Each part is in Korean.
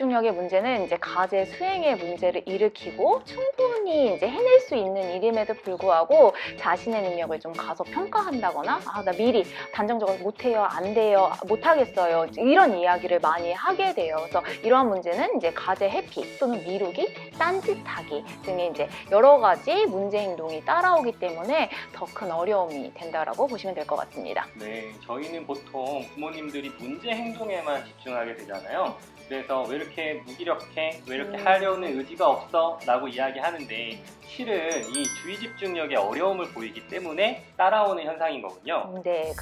집중력의 문제는 이제 과제 수행의 문제를 일으키고 충분히 이제 해낼 수 있는 일임에도 불구하고 자신의 능력을 좀 과소평가한다거나 나 미리 단정적으로 못해요, 안 돼요, 못하겠어요 이런 이야기를 많이 하게 돼요. 그래서 이러한 문제는 이제 과제 회피 또는 미루기, 딴짓하기 등의 이제 여러 가지 문제 행동이 따라오기 때문에 더 큰 어려움이 된다라고 보시면 될 것 같습니다. 네, 저희는 보통 부모님들이 문제 행동에만 집중하게 되잖아요. 그래서 왜 이렇게 무기력해? 왜 이렇게 하려는 의지가 없어? 라고 이야기하는데 실은 이 주의 집중력에 어려움을 보이기 때문에 따라오는 현상인 거군요. 네,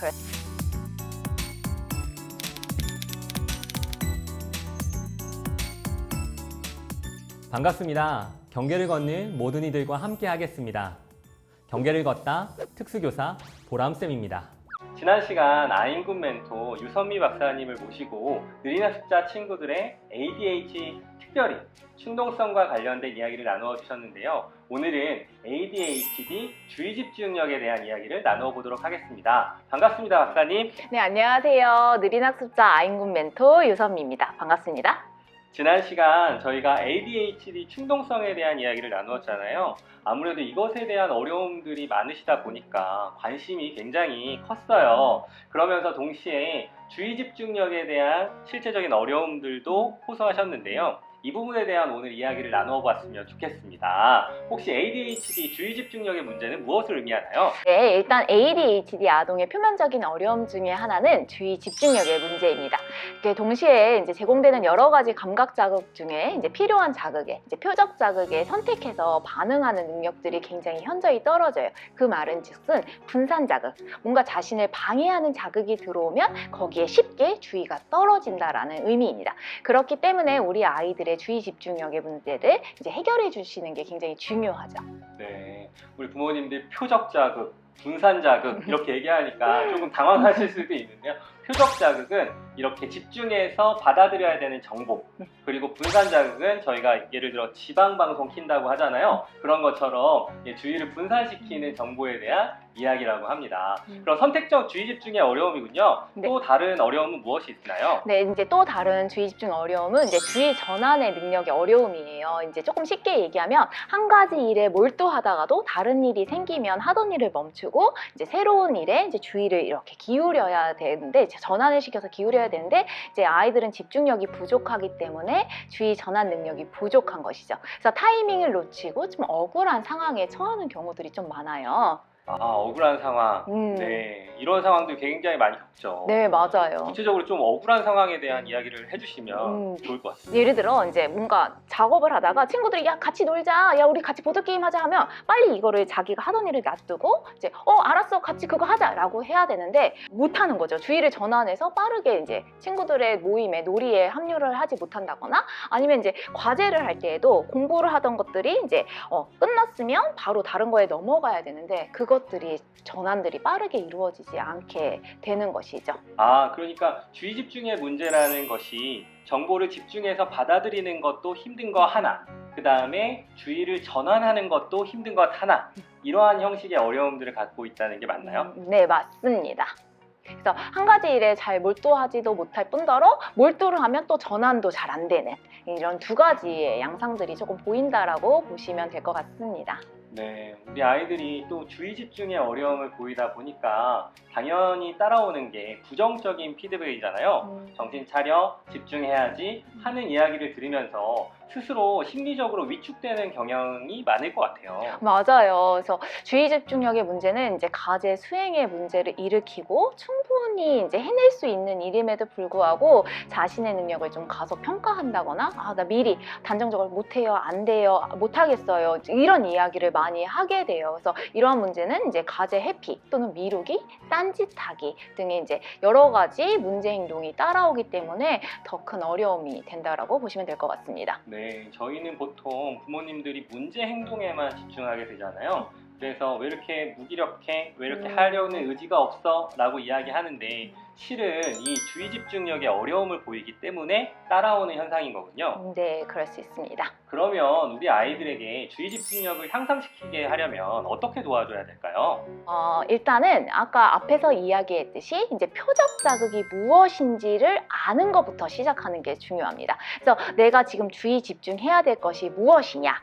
반갑습니다. 경계를 걷는 모든 이들과 함께 하겠습니다. 경계를 걷다 특수교사 보람쌤입니다. 지난 시간 아인군 멘토 유선미 박사님을 모시고 느린 학습자 친구들의 ADHD, 특별히 충동성과 관련된 이야기를 나누어 주셨는데요. 오늘은 ADHD 주의 집중력에 대한 이야기를 나누어 보도록 하겠습니다. 반갑습니다, 박사님. 네, 안녕하세요. 느린 학습자 아인군 멘토 유선미입니다. 반갑습니다. 지난 시간 저희가 ADHD 충동성에 대한 이야기를 나누었잖아요. 아무래도 이것에 대한 어려움들이 많으시다 보니까 관심이 굉장히 컸어요. 그러면서 동시에 주의 집중력에 대한 실제적인 어려움들도 호소하셨는데요. 이 부분에 대한 오늘 이야기를 나누어 봤으면 좋겠습니다. 혹시 ADHD 주의 집중력의 문제는 무엇을 의미하나요? 네, 일단 ADHD 아동의 표면적인 어려움 중에 하나는 주의 집중력의 문제입니다. 동시에 이제 제공되는 여러 가지 감각 자극 중에 이제 필요한 자극에 이제 표적 자극에 선택해서 반응하는 능력들이 굉장히 현저히 떨어져요. 그 말은즉슨 분산 자극, 뭔가 자신을 방해하는 자극이 들어오면 거기에 쉽게 주의가 떨어진다라는 의미입니다. 그렇기 때문에 우리 아이들의 주의 집중력의 문제를 이제 해결해 주시는 게 굉장히 중요하죠. 네, 우리 부모님들 표적 자극, 분산 자극 이렇게 얘기하니까 조금 당황하실 수도 있는데요. 표적 자극은 이렇게 집중해서 받아들여야 되는 정보, 그리고 분산 자극은 저희가 예를 들어 지방방송 킨다고 하잖아요. 그런 것처럼 주의를 분산시키는 정보에 대한 이야기라고 합니다. 그럼 선택적 주의 집중의 어려움이군요. 네. 또 다른 어려움은 무엇이 있나요? 네, 이제 또 다른 주의 집중 어려움은 이제 주의 전환의 능력의 어려움이에요. 이제 조금 쉽게 얘기하면 한 가지 일에 몰두하다가도 다른 일이 생기면 하던 일을 멈추고 이제 새로운 일에 이제 주의를 이렇게 기울여야 되는데 전환을 시켜서 기울여야 되는데 이제 아이들은 집중력이 부족하기 때문에 주의 전환 능력이 부족한 것이죠. 그래서 타이밍을 놓치고 좀 억울한 상황에 처하는 경우들이 좀 많아요. 억울한 상황. 네, 이런 상황들 굉장히 많이 겪죠. 네, 맞아요. 구체적으로 좀 억울한 상황에 대한 이야기를 해주시면 좋을 것 같습니다. 예를 들어 이제 뭔가 작업을 하다가 친구들이 야 같이 놀자, 야 우리 같이 보드게임 하자 하면 빨리 이거를 자기가 하던 일을 놔두고 이제 알았어 같이 그거 하자 라고 해야 되는데 못하는 거죠. 주의를 전환해서 빠르게 이제 친구들의 모임에 놀이에 합류를 하지 못한다거나 아니면 이제 과제를 할 때에도 공부를 하던 것들이 이제 끝났으면 바로 다른 거에 넘어가야 되는데 그것들이 전환들이 빠르게 이루어지지 않게 되는 것이죠. 그러니까 주의 집중의 문제라는 것이 정보를 집중해서 받아들이는 것도 힘든 거 하나, 그 다음에 주의를 전환하는 것도 힘든 것 하나, 이러한 형식의 어려움들을 갖고 있다는 게 맞나요? 네, 맞습니다. 그래서 한 가지 일에 잘 몰두하지도 못할 뿐더러 몰두를 하면 또 전환도 잘 안 되는 이런 두 가지의 양상들이 조금 보인다라고 보시면 될 것 같습니다. 네, 우리 아이들이 또 주의 집중의 어려움을 보이다 보니까 당연히 따라오는 게 부정적인 피드백이잖아요. 정신 차려, 집중해야지 하는 이야기를 들으면서 스스로 심리적으로 위축되는 경향이 많을 것 같아요. 맞아요. 그래서 주의 집중력의 문제는 이제 과제 수행의 문제를 일으키고 충분히 이제 해낼 수 있는 일임에도 불구하고 자신의 능력을 좀 과소평가한다거나 나 미리 단정적으로 못해요, 안 돼요, 못하겠어요 이런 이야기를 많이 하게 돼요. 그래서 이러한 문제는 이제 과제 회피 또는 미루기, 딴짓하기 등의 이제 여러 가지 문제 행동이 따라오기 때문에 더 큰 어려움이 된다라고 보시면 될 것 같습니다. 네, 저희는 보통 부모님들이 문제 행동에만 집중하게 되잖아요. 그래서 왜 이렇게 무기력해? 왜 이렇게 하려는 의지가 없어? 라고 이야기하는데 실은 이 주의 집중력에 어려움을 보이기 때문에 따라오는 현상인 거군요. 네, 그럴 수 있습니다. 그러면 우리 아이들에게 주의 집중력을 향상시키게 하려면 어떻게 도와줘야 될까요? 일단은 아까 앞에서 이야기했듯이 이제 표적 자극이 무엇인지를 아는 것부터 시작하는 게 중요합니다. 그래서 내가 지금 주의 집중해야 될 것이 무엇이냐?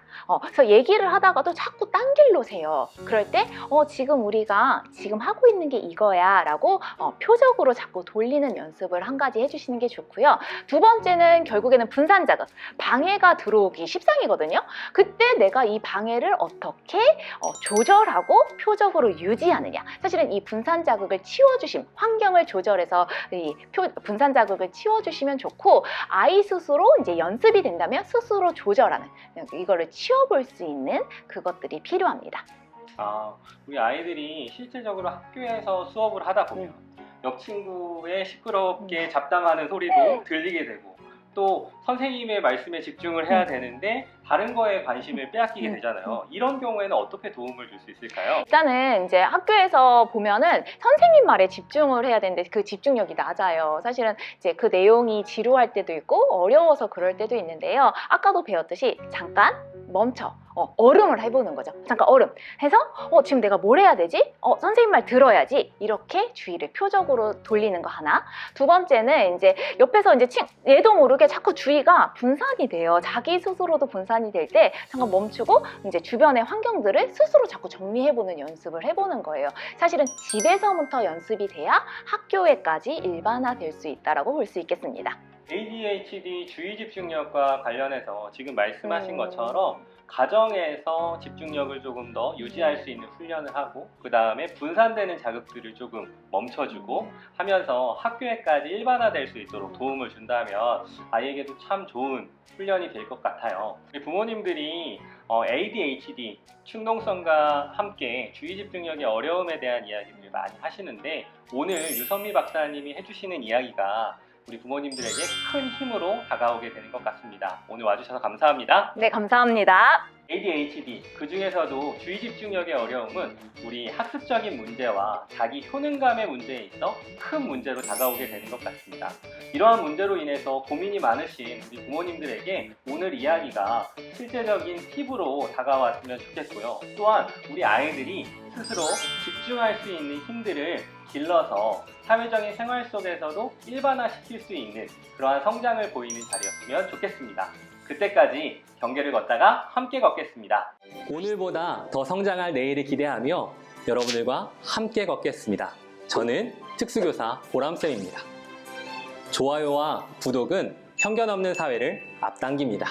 그래서 얘기를 하다가도 자꾸 딴 길로 새요. 그럴 때 지금 우리가 지금 하고 있는 게 이거야 라고 표적으로 자꾸 돌리는 연습을 한 가지 해주시는 게 좋고요. 두 번째는 결국에는 분산 자극. 방해가 들어오기 십상이거든요. 그때 내가 이 방해를 어떻게 조절하고 표적으로 유지하느냐. 사실은 이 분산 자극을 치워주심, 환경을 조절해서 이 분산 자극을 치워주시면 좋고, 아이 스스로 이제 연습이 된다면 스스로 조절하는, 이거를 치워볼 수 있는 그것들이 필요합니다. 우리 아이들이 실질적으로 학교에서 수업을 하다 보면 옆 친구의 시끄럽게 잡담하는 소리도 들리게 되고, 또 선생님의 말씀에 집중을 해야 되는데 다른 거에 관심을 빼앗기게 되잖아요. 이런 경우에는 어떻게 도움을 줄 수 있을까요? 일단은 이제 학교에서 보면은 선생님 말에 집중을 해야 되는데 그 집중력이 낮아요. 사실은 이제 그 내용이 지루할 때도 있고 어려워서 그럴 때도 있는데요. 아까도 배웠듯이 잠깐 멈춰. 얼음을 해보는 거죠. 잠깐 얼음 해서 지금 내가 뭘 해야 되지? 선생님 말 들어야지. 이렇게 주의를 표적으로 돌리는 거 하나. 두 번째는 이제 옆에서 이제 얘도 모르게 자꾸 주의가 분산이 돼요. 자기 스스로도 분산이 될 때 잠깐 멈추고 이제 주변의 환경들을 스스로 자꾸 정리해보는 연습을 해보는 거예요. 사실은 집에서부터 연습이 돼야 학교에까지 일반화될 수 있다라고 볼 수 있겠습니다. ADHD 주의 집중력과 관련해서 지금 말씀하신 것처럼 가정에서 집중력을 조금 더 유지할 수 있는 훈련을 하고, 그 다음에 분산되는 자극들을 조금 멈춰주고 하면서 학교에까지 일반화될 수 있도록 도움을 준다면 아이에게도 참 좋은 훈련이 될 것 같아요. 부모님들이 ADHD, 충동성과 함께 주의 집중력의 어려움에 대한 이야기를 많이 하시는데, 오늘 유선미 박사님이 해주시는 이야기가 우리 부모님들에게 큰 힘으로 다가오게 되는 것 같습니다. 오늘 와주셔서 감사합니다. 네, 감사합니다. ADHD, 그 중에서도 주의 집중력의 어려움은 우리 학습적인 문제와 자기 효능감의 문제에 있어 큰 문제로 다가오게 되는 것 같습니다. 이러한 문제로 인해서 고민이 많으신 우리 부모님들에게 오늘 이야기가 실제적인 팁으로 다가왔으면 좋겠고요. 또한 우리 아이들이 스스로 집중할 수 있는 힘들을 길러서 사회적인 생활 속에서도 일반화시킬 수 있는 그러한 성장을 보이는 자리였으면 좋겠습니다. 그때까지 경계를 걷다가 함께 걷겠습니다. 오늘보다 더 성장할 내일을 기대하며 여러분들과 함께 걷겠습니다. 저는 특수교사 보람쌤입니다. 좋아요와 구독은 편견 없는 사회를 앞당깁니다.